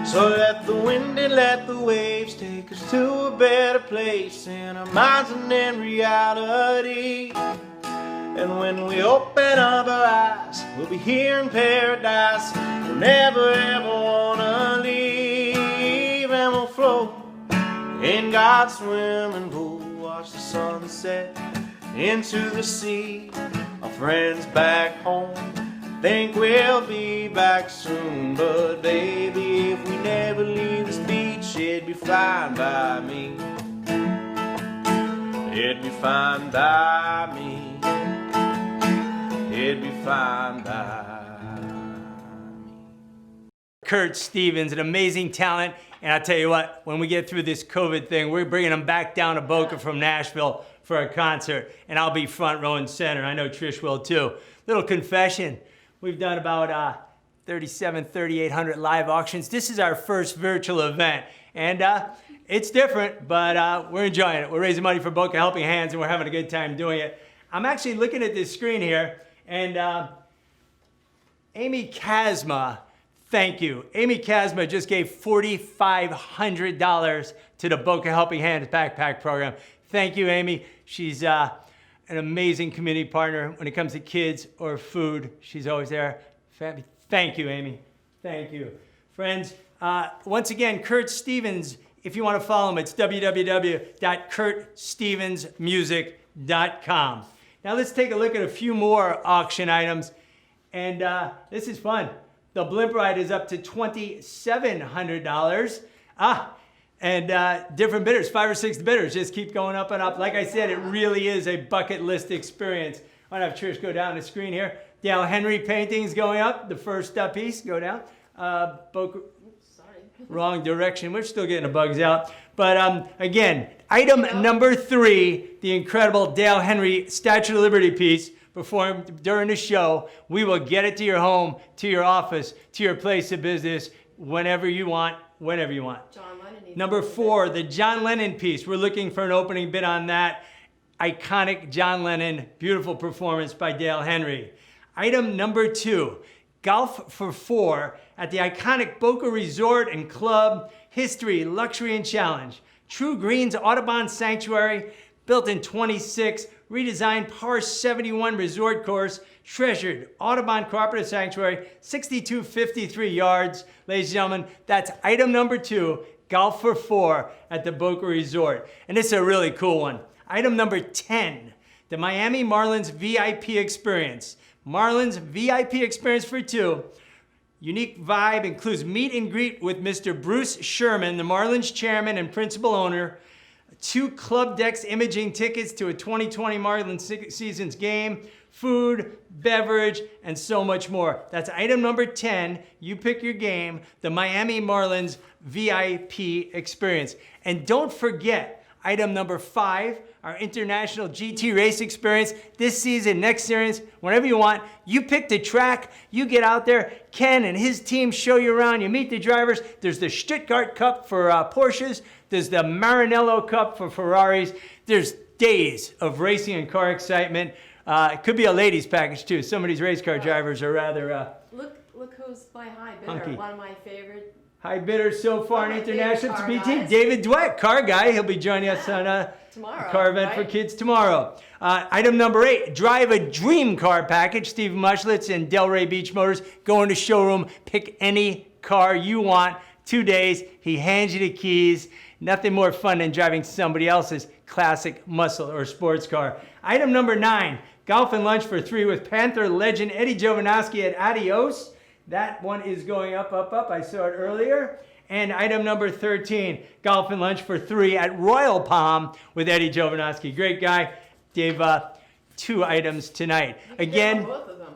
So let the wind and let the waves take us to a better place, in a mountain in reality. And when we open up our eyes, we'll be here in paradise. We'll never ever wanna leave, and we'll float in God's swimming pool, watch the sunset into the sea. Our friends back home think we'll be back soon, but baby, if we never leave this beach, it'd be fine by me. It'd be fine by me. It'd be fine by me.
Kurt Stevens, an amazing talent. And I'll tell you what, when we get through this COVID thing, we're bringing him back down to Boca from Nashville for a concert. And I'll be front row and center. I know Trish will too. Little confession. We've done about 3,800 live auctions. This is our first virtual event. And it's different, but we're enjoying it. We're raising money for Boca Helping Hands, and we're having a good time doing it. I'm actually looking at this screen here, and Amy Kazma, thank you. Amy Kazma just gave $4,500 to the Boca Helping Hands backpack program. Thank you, Amy. She's an amazing community partner when it comes to kids or food. She's always there. Thank you, Amy. Thank you. Friends, once again, Kurt Stevens, if you want to follow him, it's www.kurtstevensmusic.com. Now let's take a look at a few more auction items. And this is fun. The blimp ride is up to $2,700. And different bidders, 5 or 6 bidders, just keep going up and up. Like I said, it really is a bucket list experience. I'm gonna have Trish go down the screen here. Dale Henry paintings going up, the first piece, go down. Wrong direction, we're still getting the bugs out. But again, item number 3, the incredible Dale Henry Statue of Liberty piece performed during the show. We will get it to your home, to your office, to your place of business, whenever you want, whenever you want.
John Lennon needs
Number 4, the John Lennon piece. We're looking for an opening bid on that. Iconic John Lennon, beautiful performance by Dale Henry. Item number 2, Golf for 4 at the iconic Boca Resort and Club, History, Luxury, and Challenge. True Greens Audubon Sanctuary, built in 26, redesigned Par 71 resort course, treasured Audubon Cooperative Sanctuary, 6253 yards. Ladies and gentlemen, that's item number 2, Golf for 4 at the Boca Resort. And this is a really cool one. Item number 10, the Miami Marlins VIP experience. Marlins VIP experience for 2. Unique vibe includes meet and greet with Mr. Bruce Sherman, the Marlins chairman and principal owner, 2 club decks imaging tickets to a 2020 Marlins season's game, food, beverage, and so much more. That's item number 10. You pick your game, the Miami Marlins VIP experience. And don't forget, item number 5, our international GT race experience this season, next series, whenever you want. You pick the track, you get out there, Ken and his team show you around, you meet the drivers. There's the Stuttgart Cup for Porsches, there's the Maranello Cup for Ferraris. There's days of racing and car excitement. It could be a ladies package too. Some of these race car drivers are rather
Look who's my high bidder.
Hunky.
One of my favorite.
high bidders so far in international. It's
car
BT.
guys.
David Dweck, car guy. He'll be joining us on
Tomorrow,
car event for
right?
kids tomorrow. Item number 8, drive a dream car package. Steve Muschlitz and Delray Beach Motors. Go into showroom, pick any car you want. 2 days, he hands you the keys. Nothing more fun than driving somebody else's classic muscle or sports car. Item number 9, golf and lunch for 3 with Panther legend Eddie Jovanovski at Adios. That one is going up. I saw it earlier. And item number 13, golf and lunch for 3 at Royal Palm with Eddie Jovanovski. Great guy. Gave 2 items tonight. Again,
Both of them.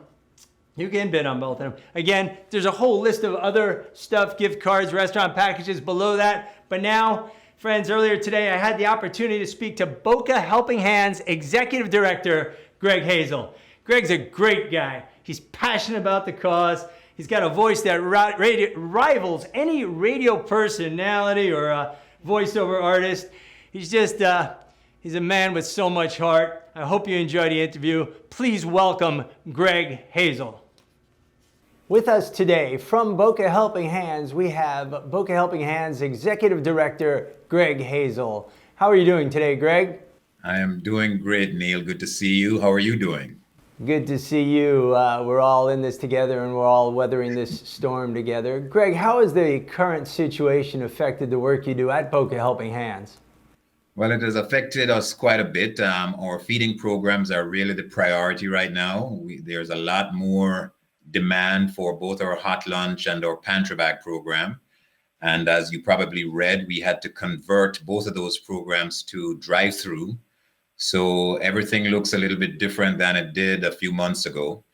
you can bid on both of them. Again, there's a whole list of other stuff, gift cards, restaurant packages below that. But now, friends, earlier today, I had the opportunity to speak to Boca Helping Hands Executive Director, Greg Hazel. Greg's a great guy. He's passionate about the cause. He's got a voice that rivals any radio personality or a voiceover artist. He's just, he's a man with so much heart. I hope you enjoyed the interview. Please welcome Greg Hazel. With us today from Boca Helping Hands, we have Boca Helping Hands Executive Director, Greg Hazel. How are you doing today, Greg?
I am doing great, Neil. Good to see you. How are you doing?
Good to see you. We're all in this together and we're all weathering this storm together. Greg, how has the current situation affected the work you do at Boca Helping Hands?
Well, it has affected us quite a bit. Our feeding programs are really the priority right now. There's a lot more demand for both our hot lunch and our pantry bag program. And as you probably read, we had to convert both of those programs to drive-through. So everything looks a little bit different than it did a few months ago.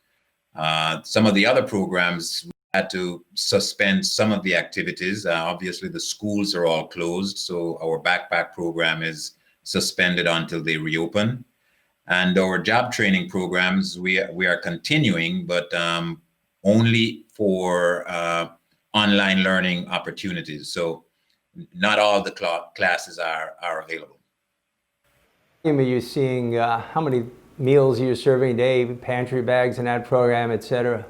Some of the other programs had to suspend some of the activities. Obviously, the schools are all closed, so our backpack program is suspended until they reopen. And our job training programs, we are continuing, but only for online learning opportunities. So not all the classes are available.
Are you seeing how many meals you're serving a day, pantry bags in that program, etc.?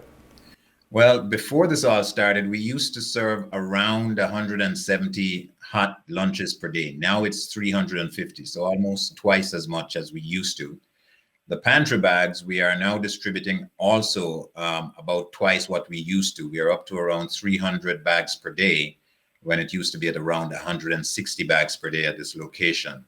Well, before this all started, we used to serve around 170 hot lunches per day. Now it's 350, so almost twice as much as we used to. The pantry bags, we are now distributing also about twice what we used to. We are up to around 300 bags per day, when it used to be at around 160 bags per day at this location.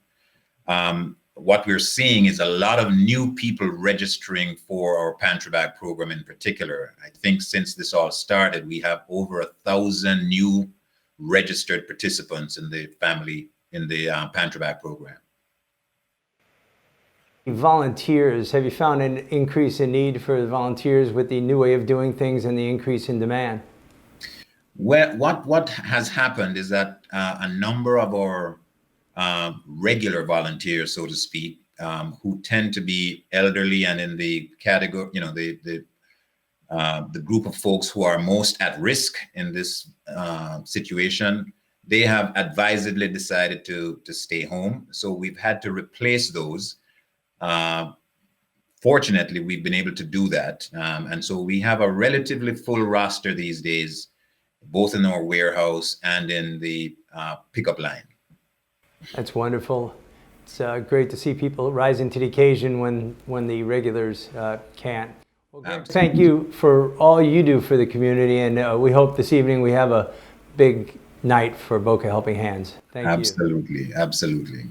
What we're seeing is a lot of new people registering for our pantry bag program in particular. I think since this all started, we have over 1,000 new registered participants in the pantry bag program.
Volunteers, have you found an increase in need for volunteers with the new way of doing things and the increase in demand?
Well, what has happened is that a number of our regular volunteers, so to speak, who tend to be elderly and in the category, you know, the group of folks who are most at risk in this situation, they have advisedly decided to stay home. So we've had to replace those. Fortunately, we've been able to do that. And so we have a relatively full roster these days, both in our warehouse and in the pickup line.
That's wonderful. It's great to see people rising to the occasion when the regulars can't. Well, Greg, thank you for all you do for the community, and we hope this evening we have a big night for Boca Helping Hands. Thank you.
Absolutely, absolutely.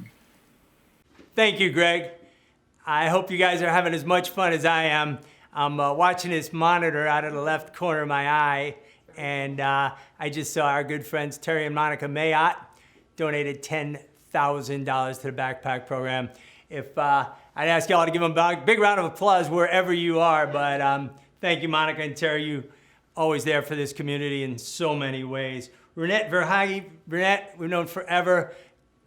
Thank you, Greg. I hope you guys are having as much fun as I am. I'm watching this monitor out of the left corner of my eye, and I just saw our good friends Terry and Monica Mayotte donated $10,000 to the backpack program. If I'd ask y'all to give them a big round of applause wherever you are, but thank you, Monica and Terry. You always there for this community in so many ways. Renette Verhage, Renette, we've known forever,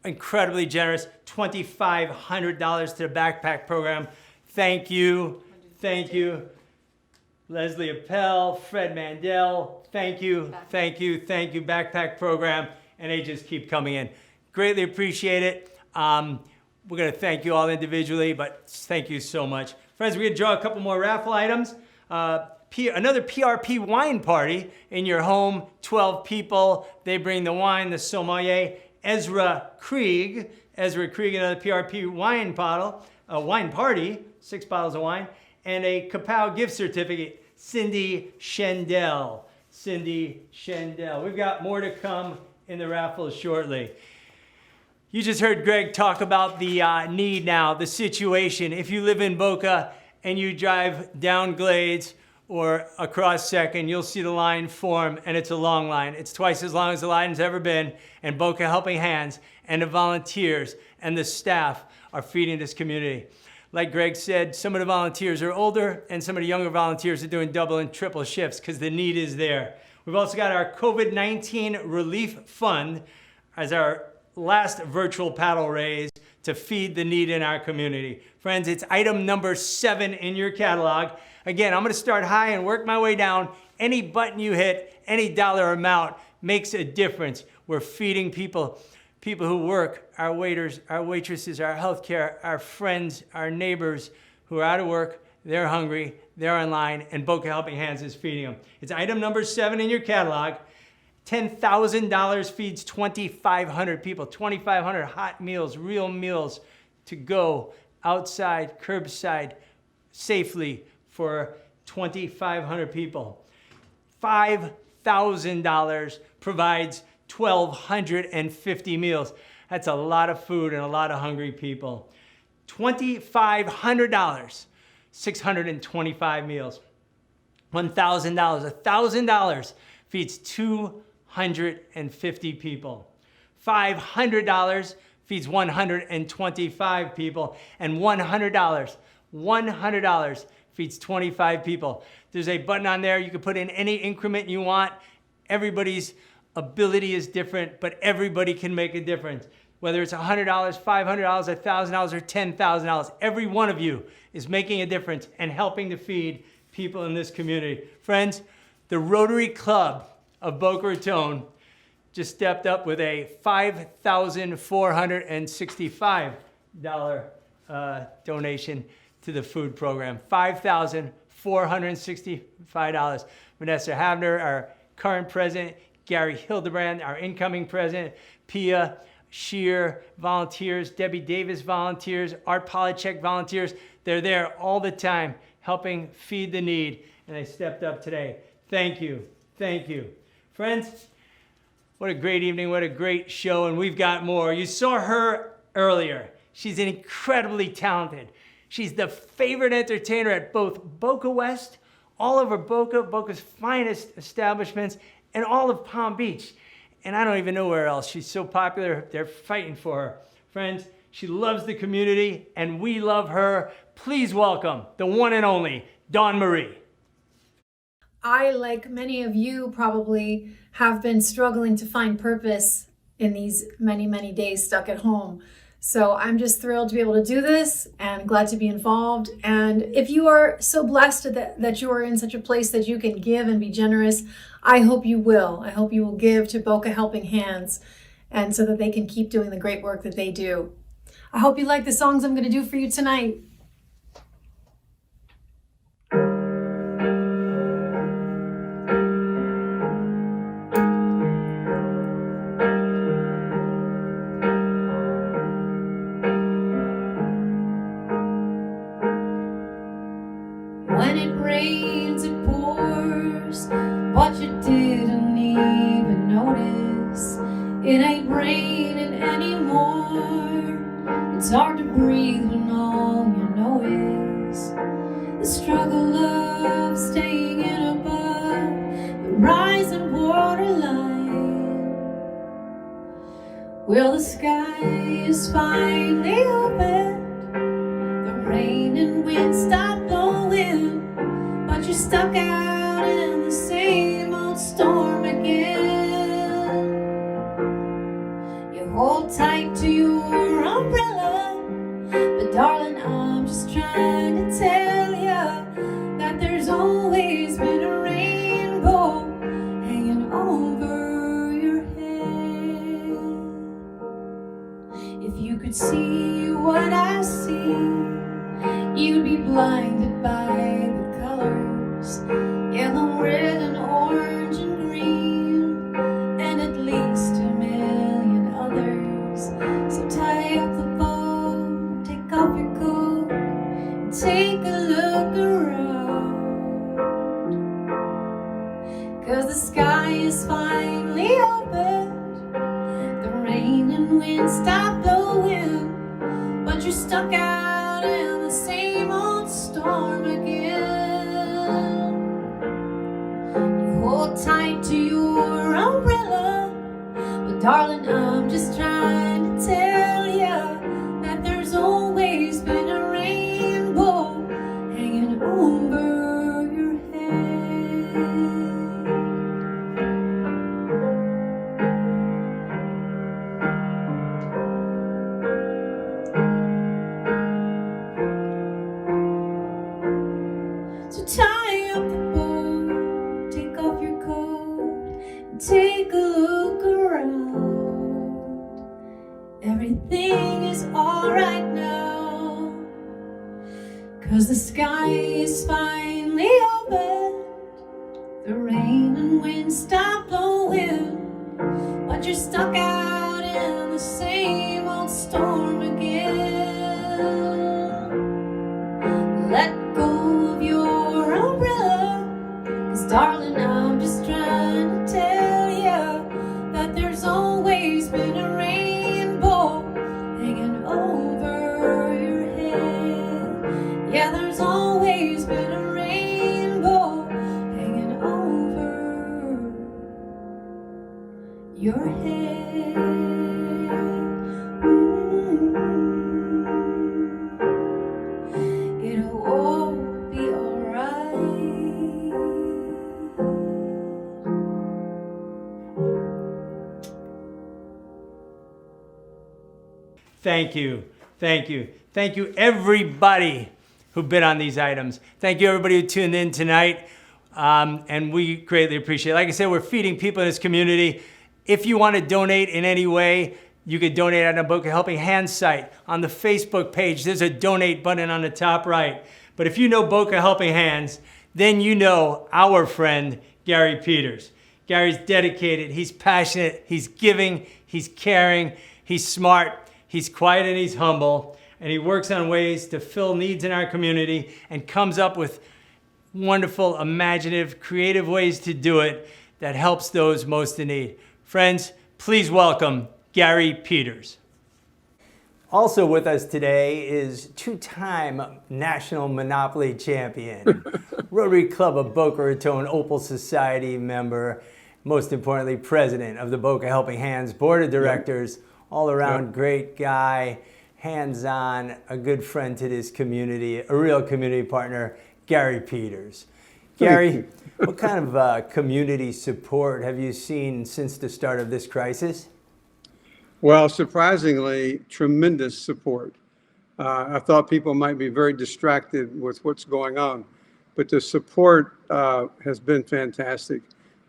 incredibly generous, $2,500 to the backpack program. Thank you, thank you. Leslie Appel, Fred Mandel, thank you, thank you, thank you, backpack program, and they just keep coming in. Greatly appreciate it. We're gonna thank you all individually, but thank you so much. Friends, we're gonna draw a couple more raffle items. Another PRP wine party in your home, 12 people. They bring the wine, the sommelier, Ezra Krieg, another PRP wine party, 6 bottles of wine, and a Kapow gift certificate, Cindy Schendel. We've got more to come in the raffle shortly. You just heard Greg talk about the need now, the situation. If you live in Boca and you drive down Glades or across Second, you'll see the line form, and it's a long line. It's twice as long as the line's ever been, and Boca Helping Hands and the volunteers and the staff are feeding this community. Like Greg said, some of the volunteers are older, and some of the younger volunteers are doing double and triple shifts because the need is there. We've also got our COVID-19 Relief Fund as our last virtual paddle raise to feed the need in our community. Friends, it's item number 7 in your catalog. Again, I'm gonna start high and work my way down. Any button you hit, any dollar amount makes a difference. We're feeding people who work, our waiters, our waitresses, our healthcare, our friends, our neighbors who are out of work, they're hungry, they're online, and Boca Helping Hands is feeding them. It's item number 7 in your catalog. $10,000 feeds 2,500 people, 2,500 hot meals, real meals to go outside, curbside, safely for 2,500 people. $5,000 provides 1,250 meals. That's a lot of food and a lot of hungry people. $2,500, 625 meals. $1,000, $1,000 feeds 250 people. $500 feeds 125 people, and $100 feeds feeds 25 people. There's a button on there. You can put in any increment you want. Everybody's ability is different, but everybody can make a difference. Whether it's $100, $500, $1,000, or $10,000, every one of you is making a difference and helping to feed people in this community. Friends, the Rotary Club of Boca Raton just stepped up with a $5,465 donation to the food program. $5,465. Vanessa Havner, our current president, Gary Hildebrand, our incoming president, Pia Shear volunteers, Debbie Davis volunteers, Art Polychek volunteers. They're there all the time helping feed the need, and they stepped up today. Thank you. Thank you. Friends, what a great evening, what a great show, and we've got more. You saw her earlier. She's incredibly talented. She's the favorite entertainer at both Boca West, all over Boca, Boca's finest establishments, and all of Palm Beach. And I don't even know where else. She's so popular, they're fighting for her. Friends, she loves the community, and we love her. Please welcome the one and only Dawn Marie.
I, like many of you, probably have been struggling to find purpose in these many, many days stuck at home. So I'm just thrilled to be able to do this and glad to be involved. And if you are so blessed that you are in such a place that you can give and be generous, I hope you will. I hope you will give to Boca Helping Hands, and so that they can keep doing the great work that they do. I hope you like the songs I'm going to do for you tonight.
When it rains, it pours, but you didn't even notice. It ain't raining anymore. It's hard to breathe when all you know is the struggle of staying in above the rising waterline. Well, the sky is finally open. The rain and wind stop blowing, but you're stuck out in the same old storm again. You hold tight to your umbrella, but darling, I'm just trying to tell ya that there's always been a rainbow hanging over your head. If you could see what I see, you'd be blinded by the colors, yellow, red, and orange, and green, and at least 2 million others. So tie up the bow, take off your coat, and take a look around. 'Cause the sky is finally opened, the rain and wind stop blowing, but you're stuck out in the same old storm again. You hold tight to your umbrella, but darling, I'm just trying to tell ya that there's always been a rainbow hanging over your head. So tie up the bow, take off your coat, and take a look around. Everything is alright now, 'cause the sky is finally open. The rain and wind stop blowing, but you're stuck out in the same old storm again. Let go of your umbrella, 'cause darling, I'm just trying to tell ya that there's always been a rainbow hanging over your head. Yeah, there's always been a rainbow hanging over your head. It'll all be alright.
Thank you. Thank you. Thank you, everybody who bid on these items. Thank you, everybody who tuned in tonight. And we greatly appreciate it. Like I said, we're feeding people in this community. If you want to donate in any way, you could donate on the Boca Helping Hands site. On the Facebook page, there's a donate button on the top right. But if you know Boca Helping Hands, then you know our friend, Gary Peters. Gary's dedicated, he's passionate, he's giving, he's caring, he's smart, he's quiet, and he's humble. And he works on ways to fill needs in our community and comes up with wonderful, imaginative, creative ways to do it that helps those most in need. Friends, please welcome Gary Peters. Also with us today is two-time National Monopoly champion, Rotary Club of Boca Raton Opal Society member, most importantly, president of the Boca Helping Hands Board of Directors, all-around great guy, hands-on, a good friend to this community, a real community partner, Gary Peters. Gary, what kind of community support have you seen since the start of this crisis?
Well, surprisingly, tremendous support. I thought people might be very distracted with what's going on, but the support has been fantastic.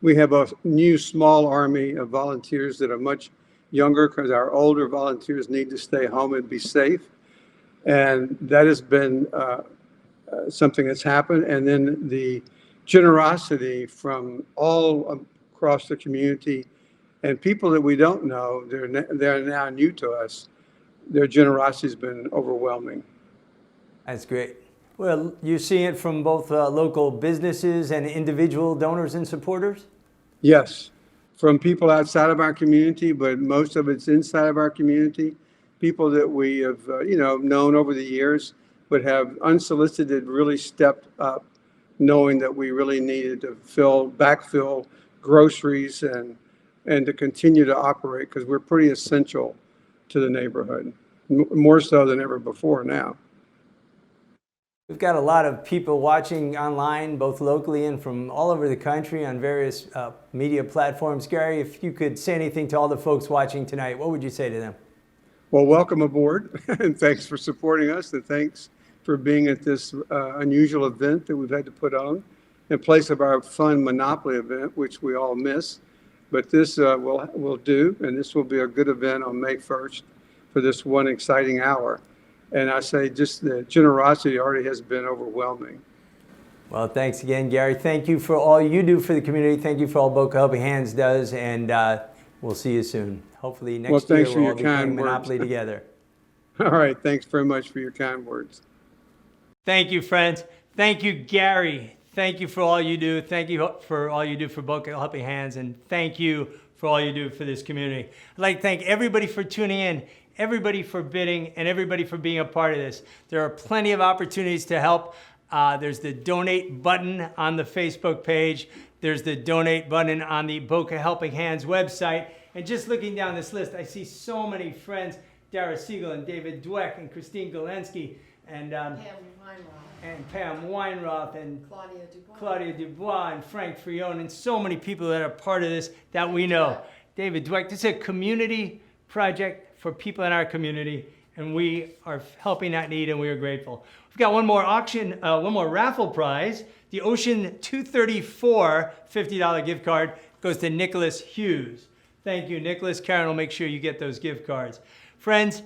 We have a new small army of volunteers that are much younger because our older volunteers need to stay home and be safe. And that has been something that's happened. And then the generosity from all across the community and people that we don't know, they're now new to us. Their generosity has been overwhelming.
That's great. Well, you see it from both local businesses and individual donors and supporters?
Yes, from people outside of our community, but most of it's inside of our community. People that we have, known over the years, but have unsolicited really stepped up, knowing that we really needed to backfill groceries and to continue to operate because we're pretty essential to the neighborhood, more so than ever before now.
We've got a lot of people watching online, both locally and from all over the country on various media platforms. Gary, if you could say anything to all the folks watching tonight, what would you say to them?
Well, welcome aboard, and thanks for supporting us, and thanks for being at this unusual event that we've had to put on in place of our fun Monopoly event, which we all miss. But this will do, and this will be a good event on May 1st for this one exciting hour. And I say just the generosity already has been overwhelming.
Well, thanks again, Gary. Thank you for all you do for the community. Thank you for all Boca Helping Hands does, and we'll see you soon. Hopefully next year we'll all be playing Monopoly together.
All right, thanks very much for your kind words.
Thank you, friends. Thank you, Gary. Thank you for all you do. Thank you for all you do for Boca Helping Hands, and thank you for all you do for this community. I'd like to thank everybody for tuning in, everybody for bidding, and everybody for being a part of this. There are plenty of opportunities to help. There's the donate button on the Facebook page. There's the donate button on the Boca Helping Hands website. And just looking down this list, I see so many friends, Dara Siegel and David Dweck and Christine Galensky and Pam Weinroth and Claudia Dubois and Frank Frione and so many people that are part of this that we know. David Dweck, this is a community project for people in our community, and we are helping that need, and we are grateful. We've got one more raffle prize. The Ocean 234 $50 gift card goes to Nicholas Hughes. Thank you, Nicholas. Karen will make sure you get those gift cards. Friends,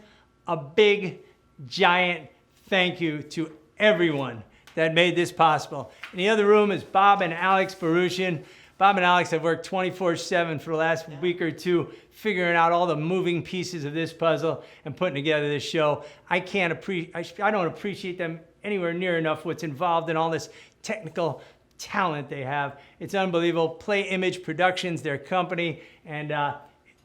a big, giant thank you to everyone that made this possible. In the other room is Bob and Alex Buruchian. Bob and Alex have worked 24/7 for the last week or two, figuring out all the moving pieces of this puzzle and putting together this show. I don't appreciate them anywhere near enough what's involved in all this technical talent they have. It's unbelievable. Playimage Productions, their company, and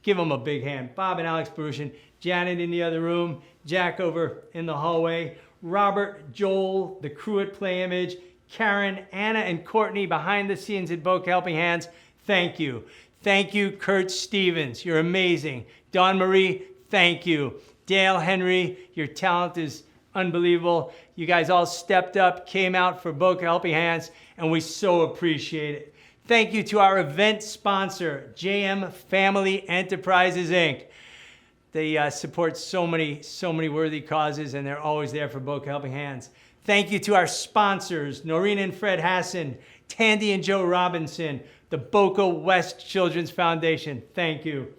give them a big hand. Bob and Alex Buruchian, Janet in the other room, Jack over in the hallway, Robert, Joel, the crew at Playimage, Karen, Anna, and Courtney behind the scenes at Boca Helping Hands. Thank you. Thank you, Kurt Stevens. You're amazing. Dawn Marie, thank you. Dale Henry, your talent is unbelievable. You guys all stepped up, came out for Boca Helping Hands, and we so appreciate it. Thank you to our event sponsor, JM Family Enterprises, Inc. They support so many worthy causes, and they're always there for Boca Helping Hands. Thank you to our sponsors, Noreen and Fred Hassan, Tandy and Joe Robinson, the Boca West Children's Foundation. Thank you.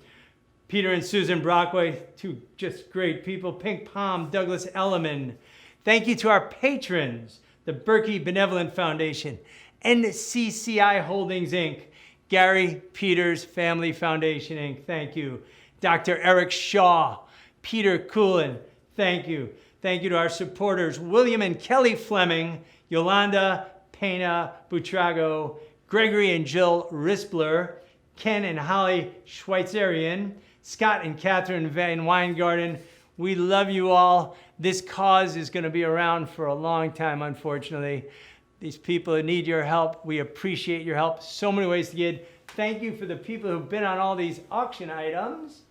Peter and Susan Brockway, two just great people. Pink Palm, Douglas Elliman. Thank you to our patrons, the Berkey Benevolent Foundation, NCCI Holdings, Inc., Gary Peters Family Foundation, Inc. Thank you. Dr. Eric Shaw, Peter Coolin, thank you. Thank you to our supporters, William and Kelly Fleming, Yolanda Pena Butrago, Gregory and Jill Rispler, Ken and Holly Schweitzerian, Scott and Catherine Van Weingarten. We love you all. This cause is going to be around for a long time, unfortunately. These people need your help. We appreciate your help. So many ways to give. Thank you for the people who've been on all these auction items.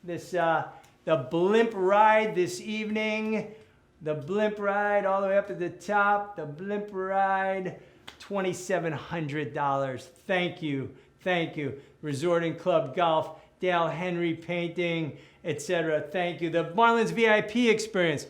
The blimp ride this evening, the blimp ride all the way up to the top, the blimp ride, $2,700. Thank you, thank you. Resort and Club Golf, Dale Henry Painting, etc. Thank you. The Marlins VIP experience,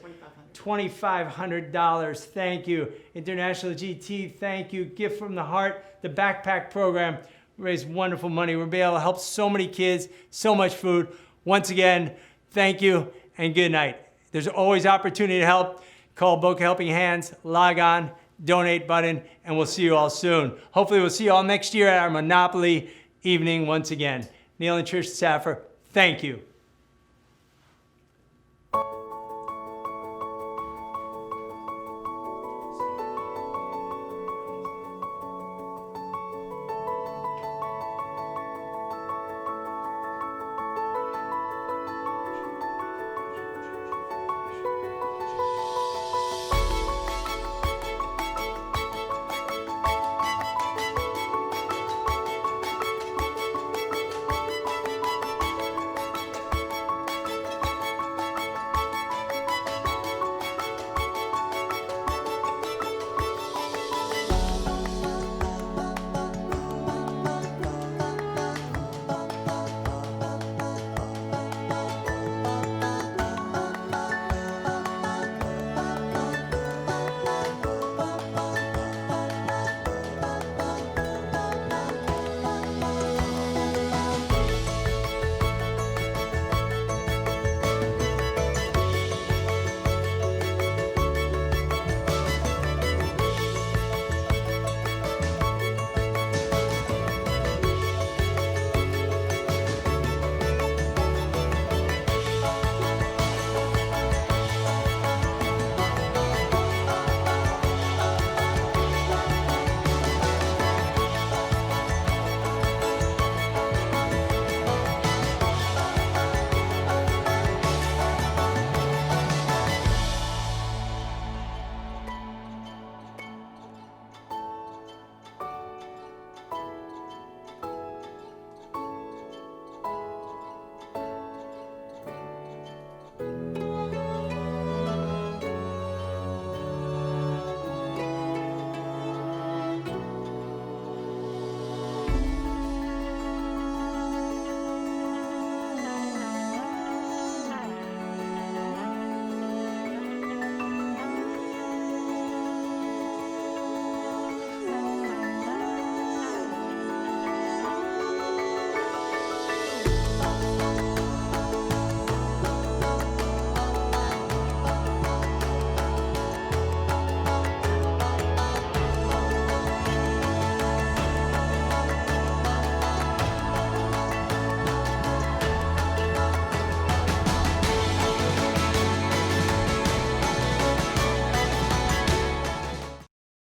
$2,500. Thank you. International GT, thank you. Gift from the Heart, the backpack program, raised wonderful money. We're able to help so many kids, so much food. Once again, thank you and good night. There's always opportunity to help. Call Boca Helping Hands, log on, donate button, and we'll see you all soon. Hopefully we'll see you all next year at our Monopoly evening once again. Neil and Trish Saffer, thank you.